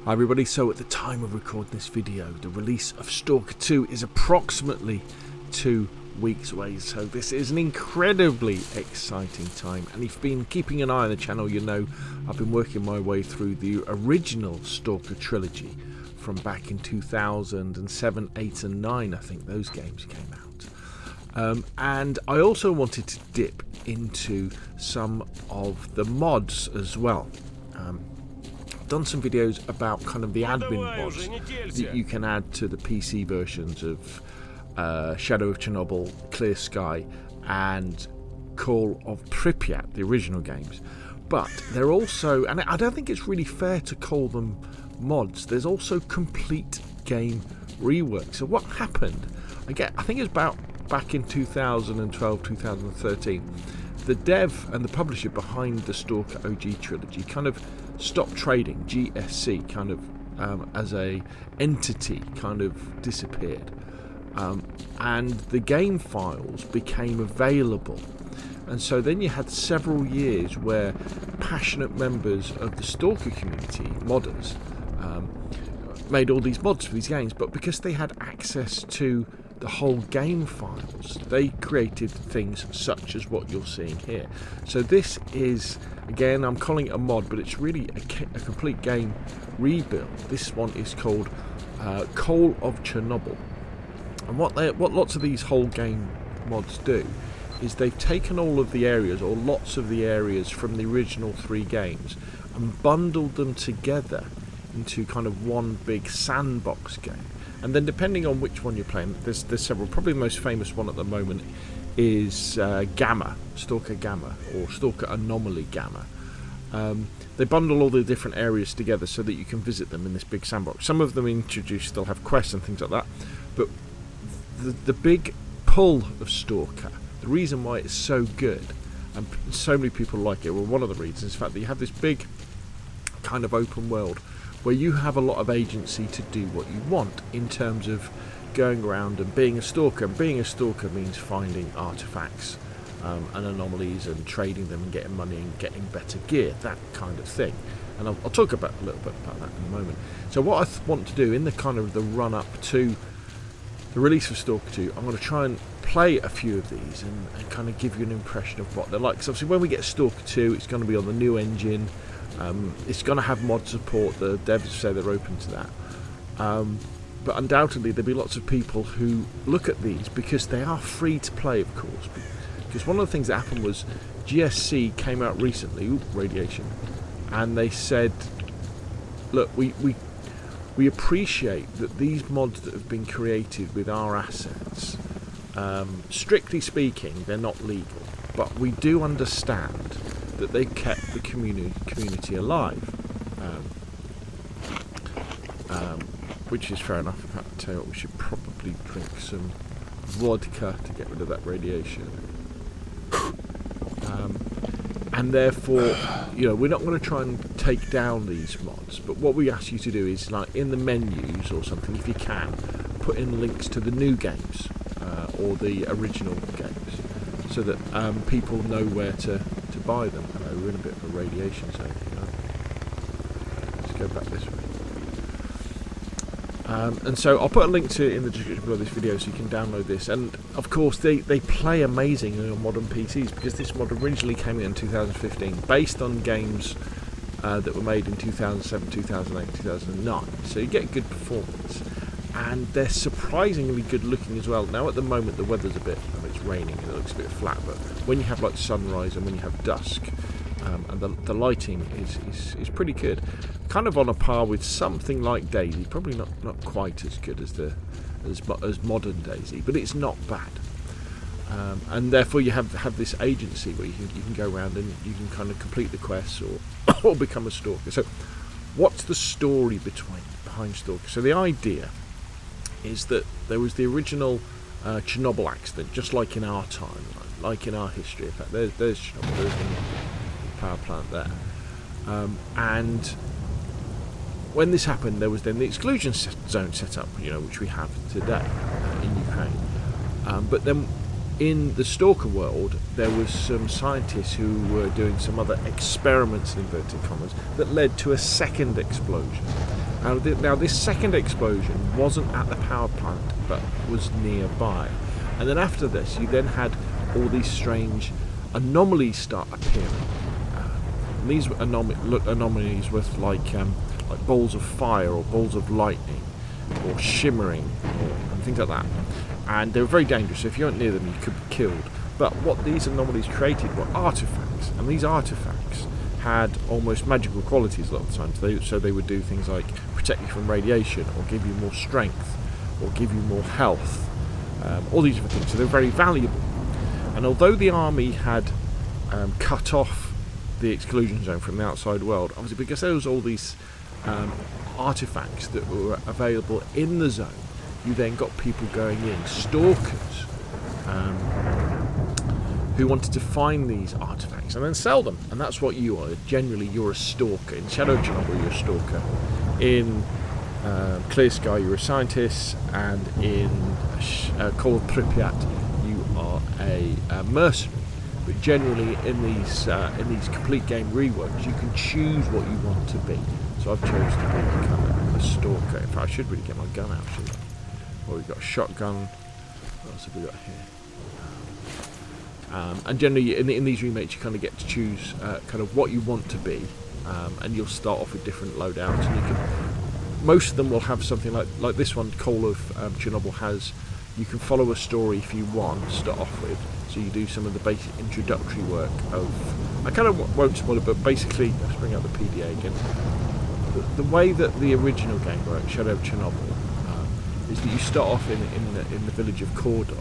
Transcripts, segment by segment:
Hi everybody, so at the time of recording this video, the release of Stalker 2 is approximately 2 weeks away, so this is an incredibly exciting time. And if you've been keeping an eye on the channel, you know I've been working my way through the original Stalker trilogy from back in 2007, 8 and 9, I think those games came out. And I also wanted to dip into some of the mods as well. Done some videos about kind of the admin mods that you can add to the PC versions of Shadow of Chernobyl, Clear Sky and Call of Pripyat, the original games. But they're also, and I don't think it's really fair to call them mods, there's also complete game rework. So what happened, I think it's about back in 2012, 2013, the dev and the publisher behind the Stalker OG trilogy kind of stopped trading. GSC kind of as a entity kind of disappeared, and the game files became available. And so then you had several years where passionate members of the Stalker community, modders, made all these mods for these games, but because they had access to the whole game files, they created things such as what you're seeing here. So this is, again, I'm calling it a mod, but it's really a complete game rebuild. This one is called Call of Chernobyl. And what lots of these whole game mods do is they've taken all of the areas, or lots of the areas from the original 3 games, and bundled them together into kind of one big sandbox game. And then depending on which one you're playing, there's several. Probably the most famous one at the moment is Gamma, Stalker Gamma, or Stalker Anomaly Gamma. They bundle all the different areas together so that you can visit them in this big sandbox. Some of them introduced, they'll have quests and things like that. But the big pull of Stalker, the reason why it's so good, and so many people like it, well, one of the reasons is the fact that you have this big kind of open world where you have a lot of agency to do what you want in terms of going around and being a stalker. And being a stalker means finding artifacts and anomalies and trading them and getting money and getting better gear, that kind of thing. And I'll talk about a little bit about that in a moment. So what I want to do in the kind of the run up to the release of Stalker 2, I'm going to try and play a few of these and kind of give you an impression of what they're like. So obviously when we get Stalker 2, it's going to be on the new engine. It's going to have mod support. The devs say they're open to that. But undoubtedly there'll be lots of people who look at these because they are free to play, of course. Because one of the things that happened was GSC came out recently, radiation, and they said, look, we appreciate that these mods that have been created with our assets, strictly speaking, they're not legal, but we do understand that they kept the community alive, which is fair enough. In fact, I'll tell you what, we should probably drink some vodka to get rid of that radiation. And therefore, you know, we're not going to try and take down these mods, but what we ask you to do is, like in the menus or something, if you can, put in links to the new games or the original games, so that people know where to buy them. I know we're in a bit of a radiation zone, you know. Let's go back this way. And so I'll put a link to it in the description below this video so you can download this. And of course they play amazingly on modern PCs, because this mod originally came in 2015 based on games that were made in 2007, 2008, 2009. So you get good performance, and they're surprisingly good looking as well. Now at the moment the weather's a bit, it's raining and it looks a bit flat, but when you have like sunrise and when you have dusk, and the lighting is pretty good, kind of on a par with something like Daisy. Probably not quite as good as modern Daisy, but it's not bad. And therefore you have this agency where you can go around and you can kind of complete the quests or become a stalker. So what's the story behind Stalker? So the idea is that there was the original Chernobyl accident, just like in our time, like in our history. In fact, there's Chernobyl, there's the power plant there, and when this happened, there was then the exclusion zone set up, you know, which we have today in Ukraine. But then in the Stalker world, there was some scientists who were doing some other experiments, in inverted commas, that led to a second explosion. Now this second explosion wasn't at the power plant, but was nearby. And then after this, you then had all these strange anomalies start appearing. And these anomalies with like balls of fire or balls of lightning or shimmering and things like that. And they were very dangerous. So if you weren't near them, you could be killed. But what these anomalies created were artifacts, and these artifacts had almost magical qualities a lot of the time. So they would do things like protect you from radiation, or give you more strength, or give you more health, all these different things. So they're very valuable. And although the army had cut off the exclusion zone from the outside world, obviously because there was all these artifacts that were available in the zone, you then got people going in, stalkers, who wanted to find these artifacts and then sell them. And that's what you are. Generally, you're a stalker. In Shadow of Chernobyl, you're a stalker. In Clear Sky, you're a scientist. And in Call of Pripyat, you are a mercenary. But generally, in these complete game reworks, you can choose what you want to be. So I've chosen to become a stalker. In fact, I should really get my gun out, shouldn't I? Well, we've got a shotgun. What else have we got here? And generally, in these remakes, you kind of get to choose kind of what you want to be, and you'll start off with different loadouts. And you can, most of them will have something like this one. Call of Chernobyl has. You can follow a story if you want to start off with. So you do some of the basic introductory work of. I kind of won't spoil it, but basically, let's bring out the PDA again. The way that the original game works, Shadow of Chernobyl, is that you start off in the village of Cordon.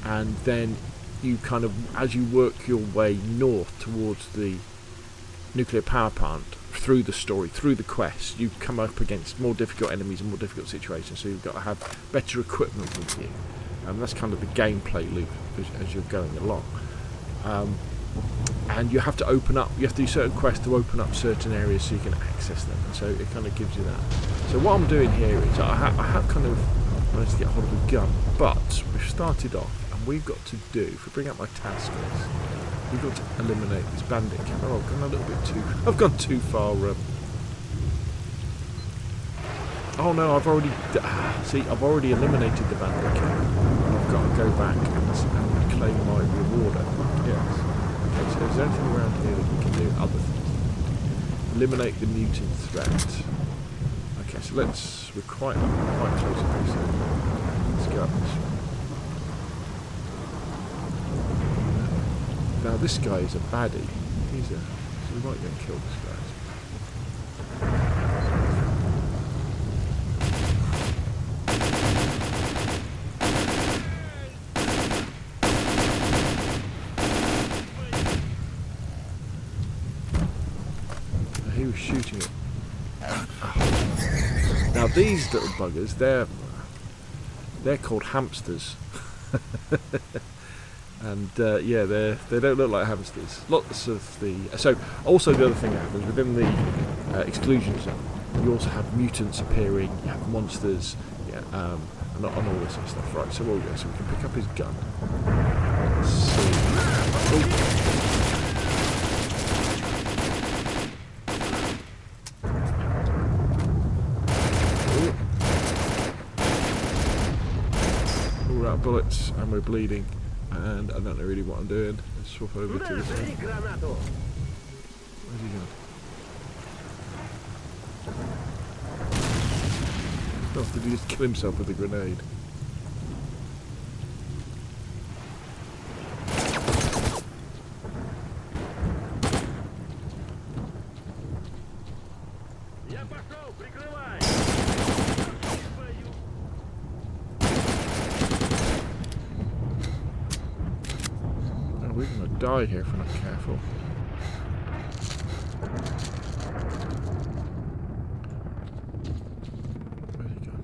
And then you kind of, as you work your way north towards the nuclear power plant, through the story, through the quest, you come up against more difficult enemies and more difficult situations, so you've got to have better equipment with you. That's kind of the gameplay loop as you're going along. And you have to open up, you have to do certain quests to open up certain areas so you can access them, and so it kind of gives you that. So what I'm doing here is I have kind of managed to get hold of a gun, but we've started off. We've got to do, if we bring up my task list, we've got to eliminate this bandit camp. Oh, I've gone a little bit too, I've gone too far. Oh no, I've already eliminated the bandit camp. I've got to go back and claim my rewarder. Yes. Okay, so is there anything around here that we can do? Other things. Eliminate the mutant threat. Okay, so we're quite close to this. Let's go up this way. Now this guy is a baddie. So we might go and kill this guy. He was shooting it. Now these little buggers, they're called hamsters. And yeah, they don't look like hamsters. Lots of the also the other thing that happens within the exclusion zone, you also have mutants appearing, you have monsters, and all this sort of stuff. Right, so we'll go. So we can pick up his gun. Let's see. All right, bullets, and we're bleeding. And I don't know really what I'm doing. Let's swap over to this one. Where's he going? Oh, did he just kill himself with a grenade? We're going to die here if we're not careful. Where's he gone?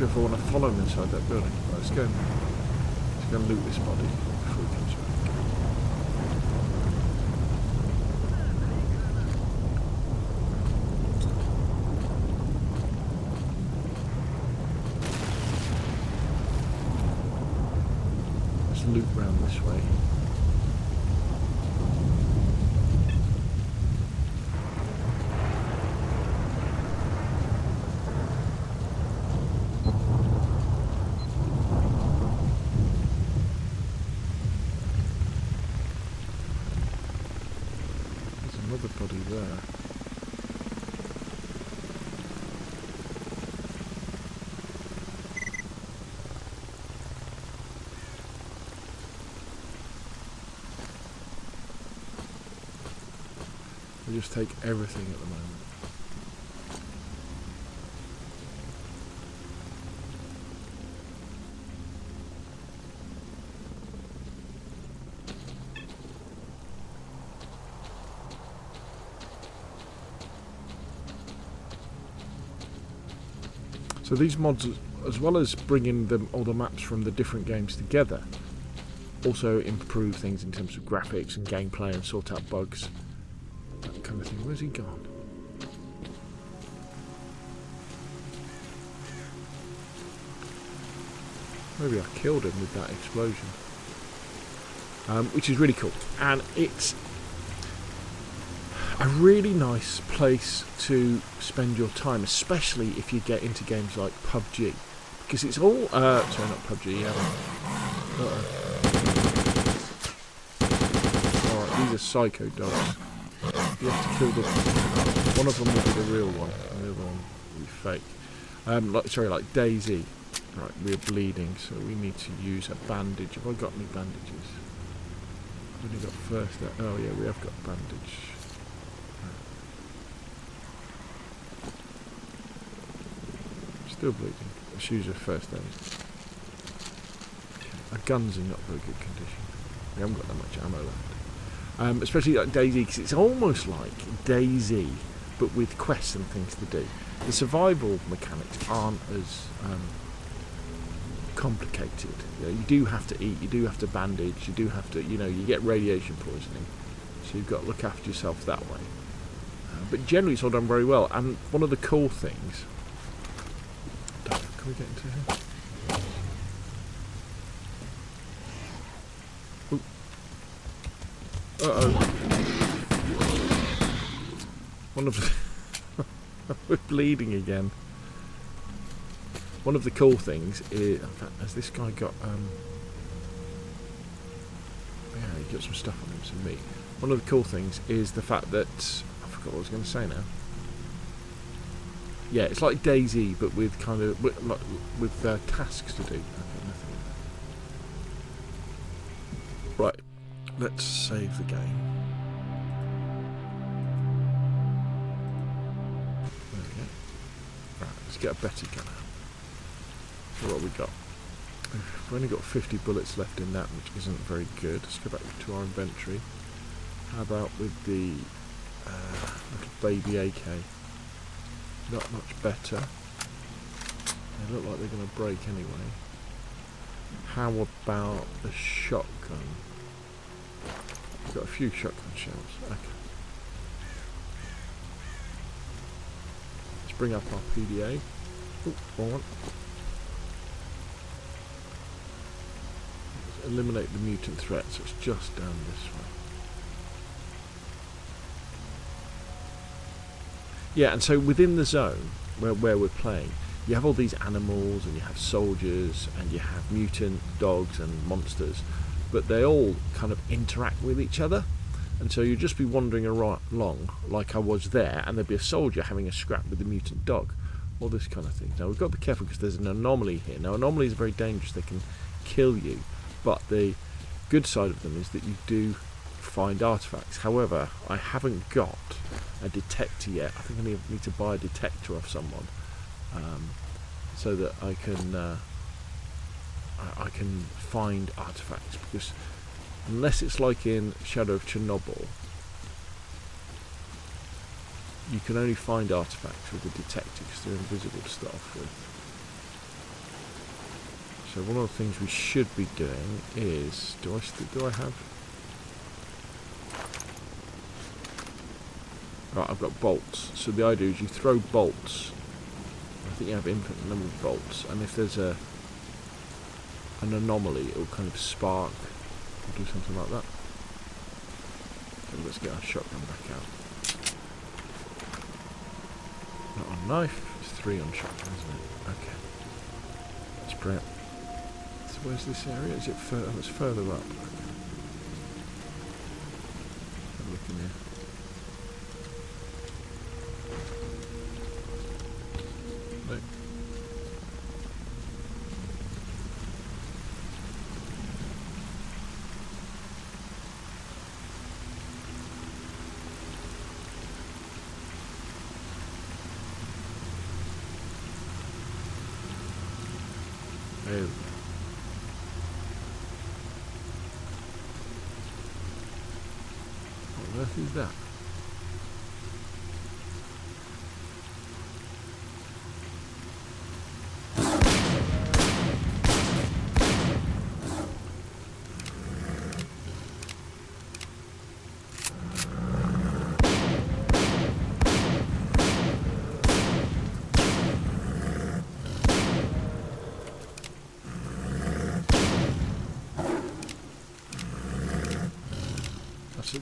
sure if I want to follow him inside that building. Right, let's go and loot this body before he comes back. Let's loot round this way. Another body there. We just take everything at the moment. So these mods, as well as bringing all the maps from the different games together, also improve things in terms of graphics and gameplay and sort out bugs, that kind of thing. Where's he gone? Maybe I killed him with that explosion, which is really cool, and it's a really nice place to spend your time, especially if you get into games like PUBG, because it's all sorry, not PUBG. Alright, these are psycho dogs. You have to kill them. One of them will be the real one, and the other one will be fake. Like Daisy. Right, we're bleeding, so we need to use a bandage. Have I got any bandages? I've only got first aid. Oh yeah, we have got a bandage. Still bleeding. Let's use a first aid. Our guns in not very good condition. We haven't got that much ammo left. Especially like Daisy, because it's almost like Daisy, but with quests and things to do. The survival mechanics aren't as complicated. You do have to eat, you do have to bandage, you do have to, you get radiation poisoning, so you've got to look after yourself that way. But generally it's all done very well, and one of the cool things... Can we get into here? Ooh. Uh-oh. One of the... We're bleeding again. One of the cool things is... In fact, has this guy got... Yeah, he got some stuff on him, some meat. One of the cool things is the fact that... I forgot what I was going to say now. Yeah, it's like Daisy, but with kind of with tasks to do. Okay, nothing. Right, let's save the game. There we go. Right, let's get a better gun out. So what have we got? We've only got 50 bullets left in that, which isn't very good. Let's go back to our inventory. How about with the little baby AK? Not much better. They look like they're going to break anyway. How about the shotgun? We've got a few shotgun shells. Okay. Let's bring up our PDA. Oh, wrong one. Let's eliminate the mutant threat, so it's just down this way. Yeah, and so within the zone where we're playing, you have all these animals, and you have soldiers, and you have mutant dogs and monsters, but they all kind of interact with each other, and so you'll just be wandering along like I was there, and there'd be a soldier having a scrap with the mutant dog, all this kind of thing. Now we've got to be careful because there's an anomaly here. Now anomalies are very dangerous, they can kill you, but the good side of them is that you do find artifacts. However, I haven't got a detector yet. I think I need to buy a detector off someone, so that I can find artifacts, because unless it's like in Shadow of Chernobyl, you can only find artifacts with the detectives. They're invisible to start off with. So one of the things we should be doing is, do I have? Right, I've got bolts. So the idea is you throw bolts. I think you have infinite number of bolts, and if there's an anomaly, it will kind of spark or do something like that. So let's get our shotgun back out. Not on knife. It's 3 on shotgun, isn't it? Okay. That's brilliant. So where's this area? Is it further? Oh, it's further up. Okay. Have a look in here. No. There we go. What on earth is that?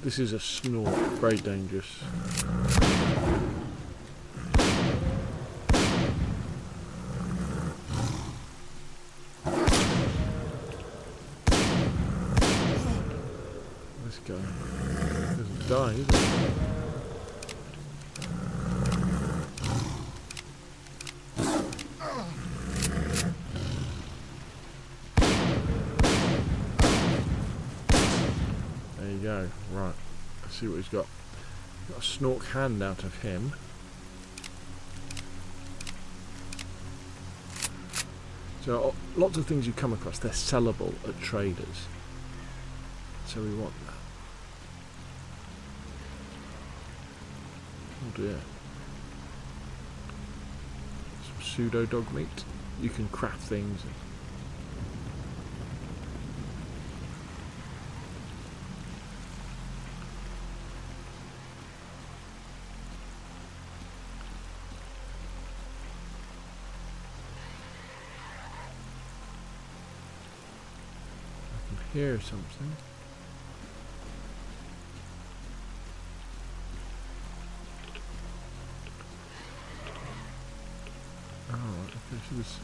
This is a snort, very dangerous. This guy doesn't die, is he? There you go, right. Let's see what he's got. Got a snork hand out of him. So lots of things you come across, they're sellable at traders. So we want that. Oh dear. Some pseudo dog meat. You can craft things. Hear something. Oh, okay, so this.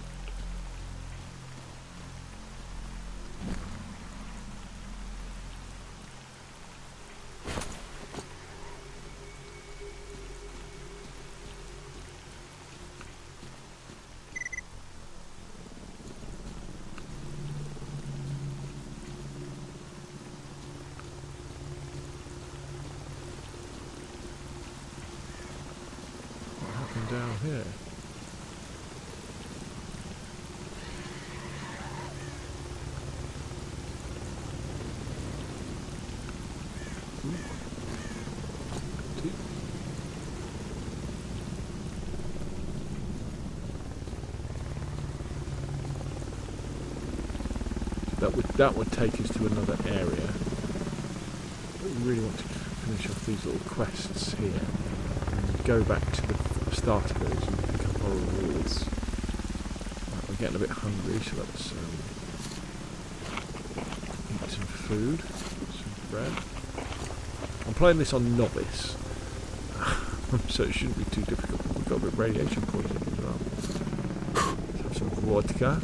Down here. That would take us to another area. But we really want to finish off these little quests here and go back to the start of those and pick up our rewards. Right, we're getting a bit hungry, so let's eat some food, some bread. I'm playing this on novice, so it shouldn't be too difficult. We've got a bit of radiation poisoning as well. Let's have some vodka.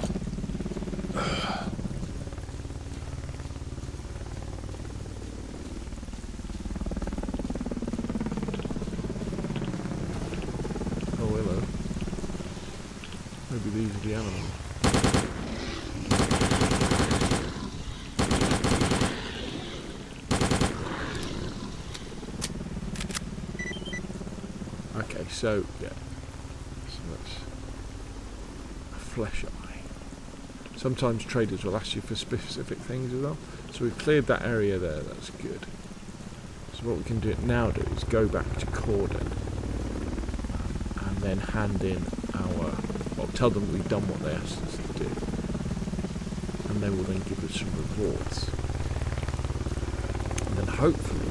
Maybe these are the animals. Okay, so yeah. So that's a flesh eye. Sometimes traders will ask you for specific things as well. So we've cleared that area there, that's good. So what we can do now is go back to Cordon and then hand in our, well, tell them we've done what they asked us to do. and they will then give us some rewards. And then hopefully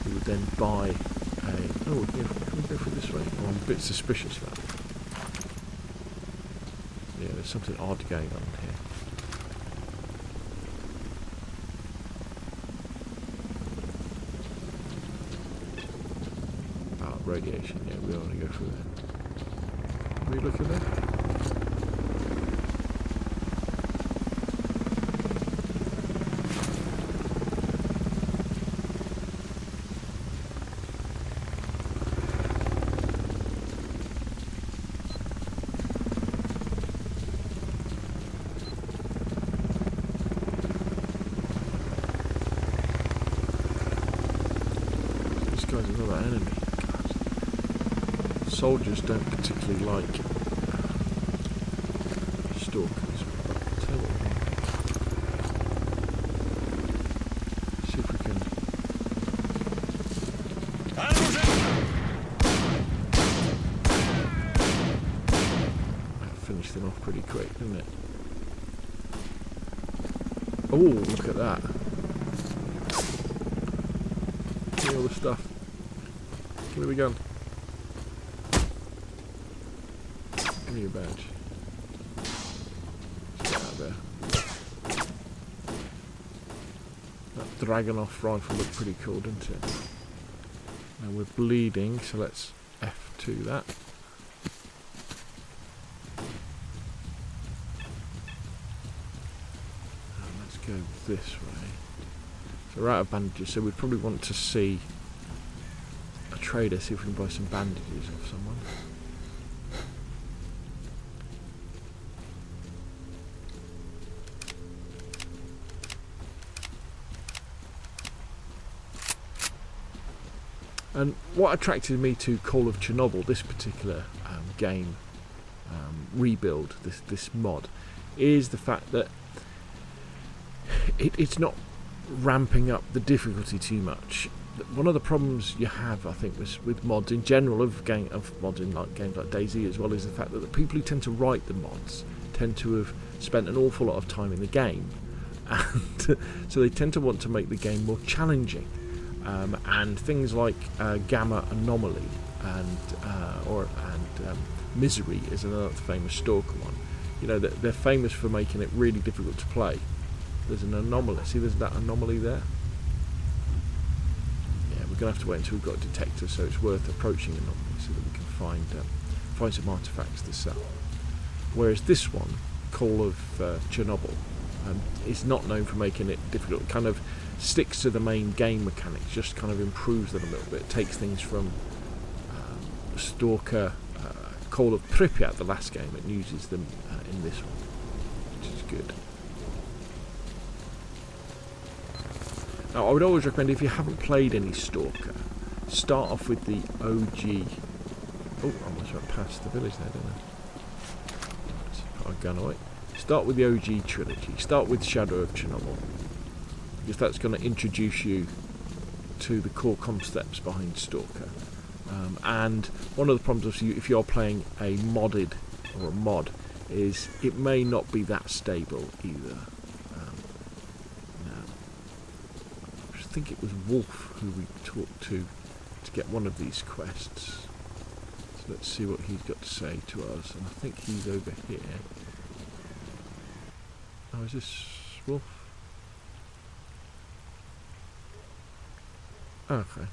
we would then buy a... Oh, can we go through this way? Oh, I'm a bit suspicious of that. Yeah, there's something odd going on here. Radiation, yeah, we don't want to go through there. Are we looking there? This guy's another enemy. Soldiers don't particularly like stalkers. Tell you what we want. See if we can. That finished them off pretty quick, didn't it? Oh, look at that! See all the stuff. Give me a gun. Give me your badge. Get out of there. That Dragunov rifle looked pretty cool, didn't it? Now we're bleeding, so let's F2 that. And let's go this way. So we're out of bandages, so we'd probably want to see a trader, see if we can buy some bandages off someone. And what attracted me to Call of Chernobyl, this particular game rebuild, this mod, is the fact that it's not ramping up the difficulty too much. One of the problems you have, I think, with mods in general, of mods in like games like DayZ as well, is the fact that the people who tend to write the mods tend to have spent an awful lot of time in the game, and so they tend to want to make the game more challenging. And things like Gamma Anomaly and Misery is another famous Stalker one. You know, they're famous for making it really difficult to play. There's an anomaly. See, there's that anomaly there. Yeah, we're gonna have to wait until we've got a detector, so it's worth approaching anomalies so that we can find some artifacts to sell. Whereas this one, Call of Chernobyl, is not known for making it difficult. It kind of sticks to the main game mechanics, just kind of improves them a little bit. It takes things from Stalker, Call of Pripyat, the last game, it uses them in this one, which is good. Now, I would always recommend, if you haven't played any Stalker, start off with the OG. Oh, I almost went past the village there, didn't I? Let's put our gun away. Start with the OG trilogy. Start with Shadow of Chernobyl, because that's going to introduce you to the core concepts behind Stalker. And one of the problems, obviously, if you're playing a modded or a mod, is it may not be that stable either. I think it was Wolf who we talked to get one of these quests. So let's see what he's got to say to us. And I think he's over here. Oh, is this Wolf? Okay.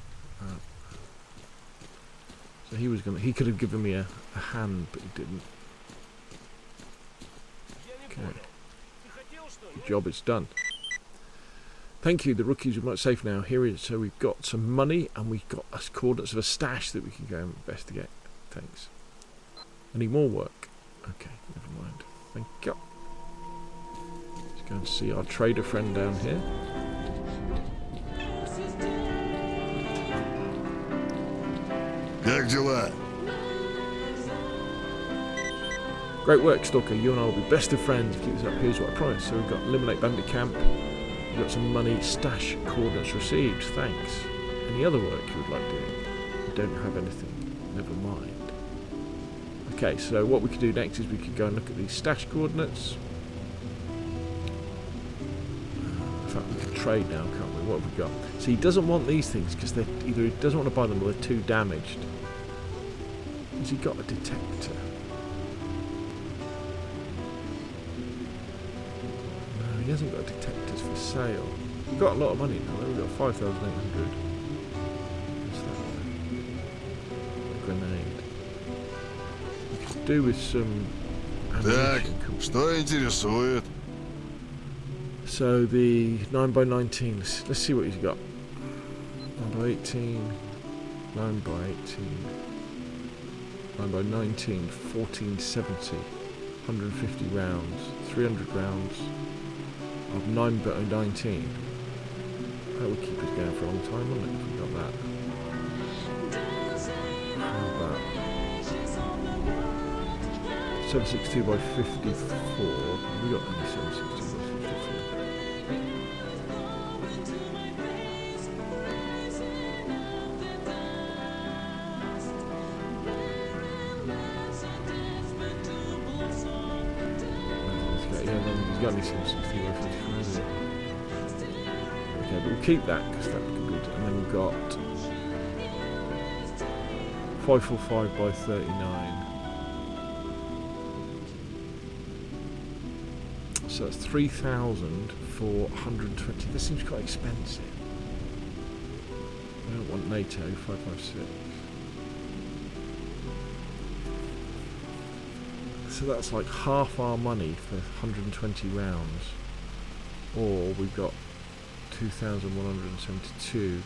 So he could have given me a hand, but he didn't. Okay. Good job, it's done. Thank you, the rookies are much safe now. Here is, so we've got some money and we've got us coordinates of a stash that we can go and investigate. Thanks. Any more work? Okay, never mind. Thank you. Let's go and see our trader friend down here. Great work, Stalker. You and I will be best of friends. Keep this up. Here's what I promised. So we've got eliminate bandit camp. We've got some money. Stash coordinates received. Thanks. Any other work you would like doing? We don't have anything. Never mind. Okay, so what we could do next is we could go and look at these stash coordinates. trade now, can't we? What have we got? So he doesn't want these things because they're either he doesn't want to buy them or they're too damaged. Has he got a detector? No, he hasn't got detectors for sale. We've got a lot of money now. We've got 5,800. What's that one? A grenade. We could do with some ammunition. Что интересует? So the 9x19. Let's see what he's got. 9x18. 9x18. 9x19. 1470. 150 rounds. 300 rounds of 9x19. That would keep us going for a long time, wouldn't it, if we got that? How about 762x54? Have we got any 762x54? He's got any 762x54, is it? Okay, but we'll keep that because that would be good. And then we've got 545x39. So that's 3,000 for 120. This seems quite expensive. I don't want NATO 556. So that's like half our money for 120 rounds. Or we've got 2,172.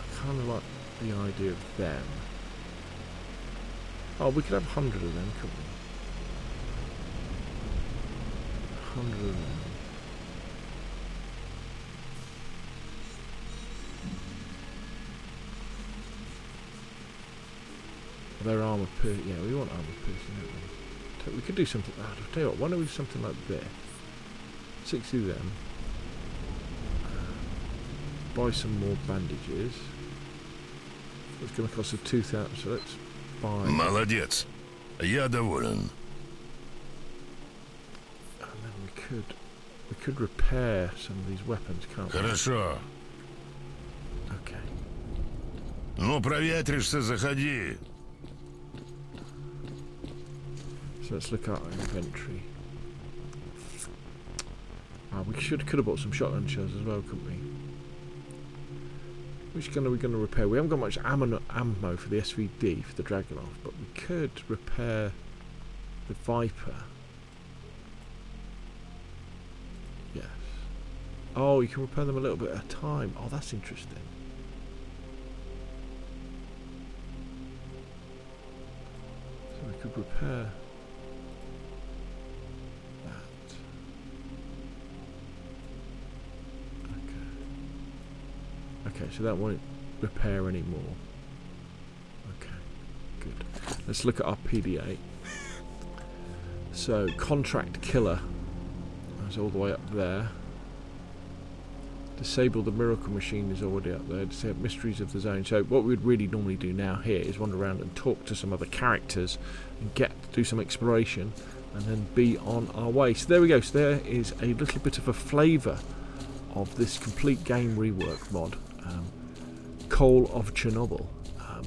I kind of like the idea of them. Oh, we could have 100 of them, couldn't we? 100 of them. Their armour piercing. Yeah, we want armour piercing, don't we? We could do something. I'll tell you what, why don't we do something like this? 60 of them. Buy some more bandages. It's going to cost us 2,000, so let's buy. Молодец. Я доволен. And then we could repair some of these weapons, can't we? Хорошо. Okay. Ну, проветришься, заходи. So let's look at our inventory. We could have bought some shotgun shells as well, couldn't we? Which gun are we going to repair? We haven't got much ammo for the SVD for the Dragunov, but we could repair the Viper. Yes. Oh, you can repair them a little bit at a time. Oh, that's interesting. So we could repair that. Okay, so that won't repair anymore. Okay, good. Let's look at our PDA. So, contract killer. That's all the way up there. Disable the miracle machine is already up there. Disable mysteries of the zone. So what we would really normally do now here is wander around and talk to some other characters and do some exploration and then be on our way. So there we go. So there is a little bit of a flavour of this complete game rework mod. Coal of Chernobyl.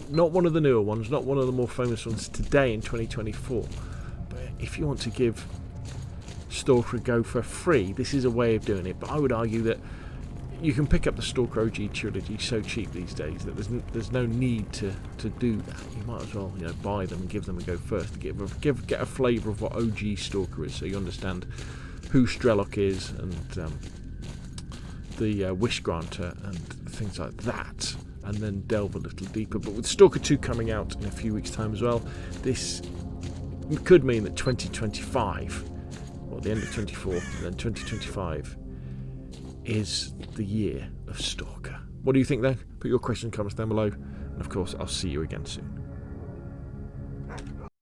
Not one of the newer ones, not one of the more famous ones today in 2024. But if you want to give Stalker a go for free, this is a way of doing it. But I would argue that you can pick up the Stalker OG trilogy so cheap these days that there's no need to do that. You might as well buy them and give them a go first to get a flavour of what OG Stalker is, so you understand who Strelok is and the Wish Granter and things like that, and then delve a little deeper. But with Stalker 2 coming out in a few weeks' time as well, this could mean that 2025, or the end of 24, and then 2025 is the year of Stalker. What do you think though? Put your question in the comments down below, and of course I'll see you again soon.